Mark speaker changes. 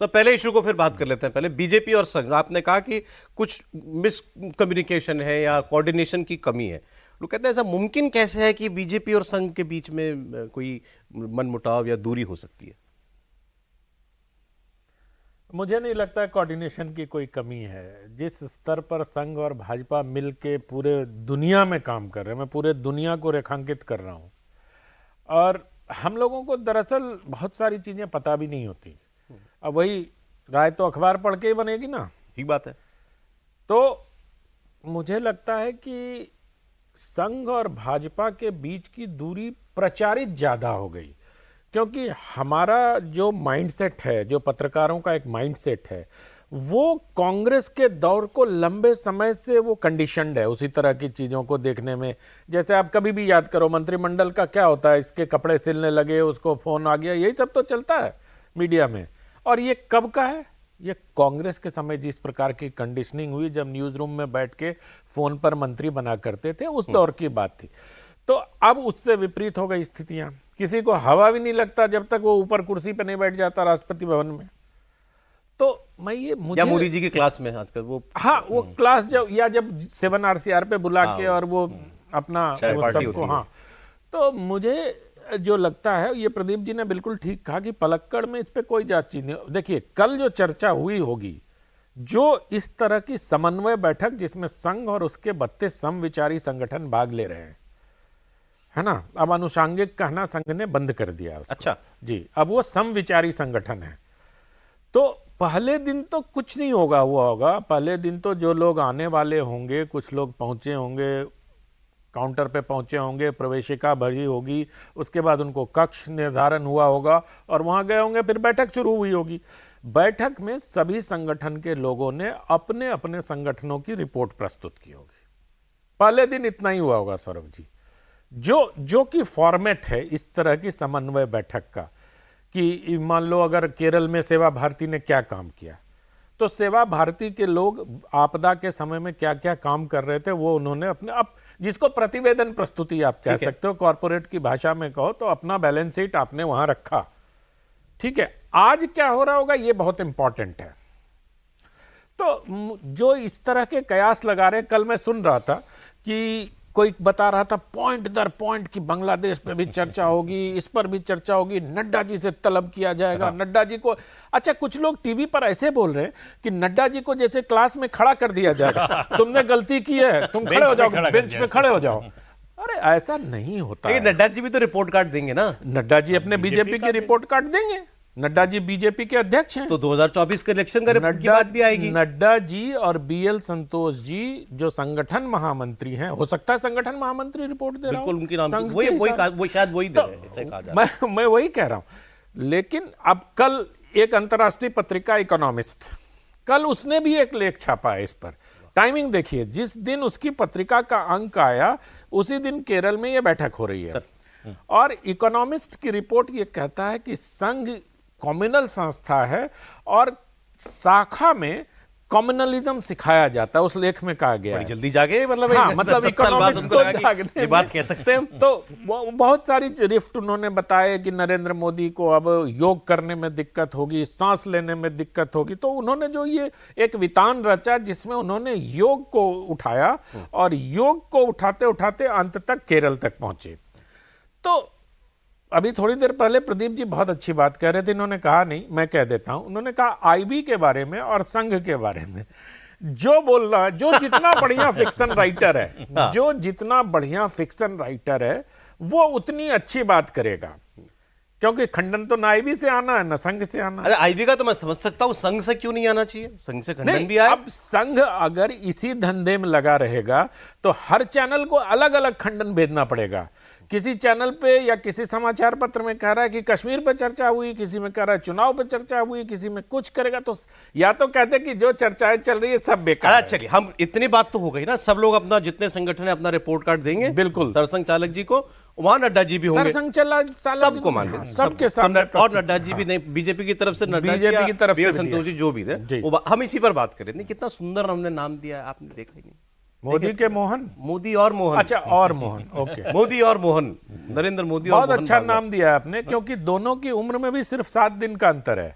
Speaker 1: तो पहले इशू को फिर बात कर लेते हैं। पहले बीजेपी और संघ, आपने कहा कि कुछ मिस कम्युनिकेशन है या कोऑर्डिनेशन की कमी है। लोग कहते हैं ऐसा मुमकिन कैसे है कि बीजेपी और संघ के बीच में कोई मनमुटाव या दूरी हो सकती है?
Speaker 2: मुझे नहीं लगता कोऑर्डिनेशन की कोई कमी है। जिस स्तर पर संघ और भाजपा मिल के पूरे दुनिया में काम कर रहे हैं, मैं पूरे दुनिया को रेखांकित कर रहा हूँ, और हम लोगों को दरअसल बहुत सारी चीज़ें पता भी नहीं होती। अब वही राय तो अखबार पढ़ के ही बनेगी ना।
Speaker 1: ठीक बात है।
Speaker 2: तो मुझे लगता है कि संघ और भाजपा के बीच की दूरी प्रचारित ज़्यादा हो गई, क्योंकि हमारा जो माइंडसेट है, जो पत्रकारों का एक माइंडसेट है, वो कांग्रेस के दौर को लंबे समय से वो कंडीशनड है उसी तरह की चीज़ों को देखने में। जैसे आप कभी भी याद करो, मंत्रिमंडल का क्या होता है, इसके कपड़े सिलने लगे, उसको फ़ोन आ गया, यही सब तो चलता है मीडिया में। और ये कब का है? ये कांग्रेस के समय जिस प्रकार की कंडीशनिंग हुई, जब न्यूज़ रूम में बैठ के फ़ोन पर मंत्री बना करते थे, उस दौर की बात थी। तो अब उससे विपरीत हो गई स्थितियां। किसी को हवा भी नहीं लगता जब तक वो ऊपर कुर्सी पे नहीं बैठ जाता राष्ट्रपति भवन में। तो मैं ये मुझे
Speaker 1: या मोदी जी की क्लास में आजकल वो,
Speaker 2: हाँ, वो क्लास जब 7 RCR पे बुला के और वो अपना वो सबको, हाँ। तो मुझे जो लगता है, ये प्रदीप जी ने बिल्कुल ठीक कहा कि पलक्कड़ में इस पे कोई जांच नहीं। देखिए, कल जो चर्चा हुई होगी, जो इस तरह की समन्वय बैठक जिसमें संघ और उसके 32 समविचारी संगठन भाग ले रहे हैं, है ना। अब अनुषांगिक कहना संघ ने बंद कर दिया उसको।
Speaker 1: अच्छा
Speaker 2: जी, अब वो समविचारी संगठन है। तो पहले दिन तो कुछ नहीं हुआ होगा। पहले दिन तो जो लोग आने वाले होंगे, कुछ लोग पहुंचे होंगे, काउंटर पे पहुंचे होंगे, प्रवेशिका भरी होगी, उसके बाद उनको कक्ष निर्धारण हुआ होगा और वहां गए होंगे, फिर बैठक शुरू हुई होगी। बैठक में सभी संगठन के लोगों ने अपने अपने संगठनों की रिपोर्ट प्रस्तुत की होगी। पहले दिन इतना ही हुआ होगा सौरभ जी। जो कि फॉर्मेट है इस तरह की समन्वय बैठक का, कि मान लो अगर केरल में सेवा भारती ने क्या काम किया, तो सेवा भारती के लोग आपदा के समय में क्या क्या काम कर रहे थे वो उन्होंने अपने, अब जिसको प्रतिवेदन प्रस्तुति आप कह सकते हो, कॉर्पोरेट की भाषा में कहो तो अपना बैलेंस शीट आपने वहां रखा। ठीक है, आज क्या हो रहा होगा ये बहुत इंपॉर्टेंट है। तो जो इस तरह के कयास लगा रहे, कल मैं सुन रहा था कि कोई बता रहा था पॉइंट दर पॉइंट की बांग्लादेश पे भी चर्चा होगी, इस पर भी चर्चा होगी, नड्डा जी से तलब किया जाएगा। नड्डा जी को, अच्छा, कुछ लोग टीवी पर ऐसे बोल रहे हैं कि नड्डा जी को जैसे क्लास में खड़ा कर दिया जाएगा, तुमने गलती की है, तुम खड़े हो जाओ, बेंच पे खड़े हो जाओ। अरे ऐसा नहीं होता है।
Speaker 1: नड्डा जी भी तो रिपोर्ट कार्ड देंगे ना।
Speaker 2: नड्डा जी अपने बीजेपी की रिपोर्ट कार्ड देंगे। नड्डा जी बीजेपी के अध्यक्ष हैं।
Speaker 1: तो 2024 के इलेक्शन का रिपोर्ट की बात भी आएगी।
Speaker 2: नड्डा जी और BL संतोष जी जो संगठन महामंत्री हैं, हो सकता है संगठन महामंत्री रिपोर्ट दे रहा हूं,
Speaker 1: बिल्कुल उनकी नाम वही शायद वही दे रहे हैं, ऐसा कहा जा रहा है।
Speaker 2: मैं वही कह रहा हूं। लेकिन अब कल एक अंतर्राष्ट्रीय पत्रिका इकोनॉमिस्ट, कल उसने भी एक लेख छापा है इस पर। टाइमिंग देखिए, जिस दिन उसकी पत्रिका का अंक आया उसी दिन केरल में यह बैठक हो रही है। और इकोनॉमिस्ट की रिपोर्ट ये कहता है कि संघ कम्युनल संस्था है और शाखा में कम्युनलिज्म सिखाया जाता है। उस लेख में कहा गया है।
Speaker 1: जल्दी जागे, मतलब
Speaker 2: हाँ, मतलब इकोनॉमिस्ट को जागने,
Speaker 1: ये बात कह सकते हैं।
Speaker 2: तो बहुत सारी रिफ्ट उन्होंने बताया कि नरेंद्र मोदी को अब योग करने में दिक्कत होगी, सांस लेने में दिक्कत होगी। तो उन्होंने जो ये एक वितान रचा जिसमें उन्होंने योग को उठाया और योग को उठाते उठाते अंत तक केरल तक पहुंचे। तो अभी थोड़ी देर पहले प्रदीप जी बहुत अच्छी बात कह रहे थे, इन्होंने कहा नहीं, मैं कह देता हूं। उन्होंने कहा IB के बारे में और संघ के बारे में जो बोल रहा है, जो जितना बढ़िया फिक्शन राइटर है, जो जितना बढ़िया फिक्शन राइटर है वो उतनी अच्छी बात करेगा, क्योंकि खंडन तो ना IB से आना है ना संघ से आना।
Speaker 1: अरे IB का तो मैं समझ सकता हूँ, संघ से क्यों नहीं आना चाहिए? संघ से खंडन भी आए।
Speaker 2: अब संघ अगर इसी धंधे में लगा रहेगा तो हर चैनल को अलग अलग खंडन भेजना पड़ेगा। किसी चैनल पे या किसी समाचार पत्र में कह रहा है कि कश्मीर पे चर्चा हुई, किसी में कह रहा है चुनाव पे चर्चा हुई, किसी में कुछ करेगा। तो या तो कहते हैं कि जो चर्चाएं चल रही है सब बेकार है।
Speaker 1: चलिए, हम इतनी बात तो हो गई ना, सब लोग अपना, जितने संगठन है अपना रिपोर्ट कार्ड देंगे।
Speaker 2: बिल्कुल,
Speaker 1: सरसंघ चालक जी को, वहां नड्डा जी भी होंगे,
Speaker 2: सरसंघ चालक
Speaker 1: सबको मान लें,
Speaker 2: सबके सामने।
Speaker 1: और नड्डा जी भी नहीं, बीजेपी की तरफ से नड्डा जी,
Speaker 2: बीजेपी की तरफ से
Speaker 1: संतोष जी जो भी थे, हम इसी पर बात करें। कितना सुंदर हमने नाम दिया है, आपने देखा ही नहीं।
Speaker 2: मोदी के मोहन,
Speaker 1: मोदी और मोहन।
Speaker 2: अच्छा, और मोहन, ओके।
Speaker 1: मोदी और मोहन, नरेंद्र मोदी।
Speaker 2: बहुत अच्छा नाम दिया है आपने, क्योंकि दोनों की उम्र में भी सिर्फ 7 दिन का अंतर है।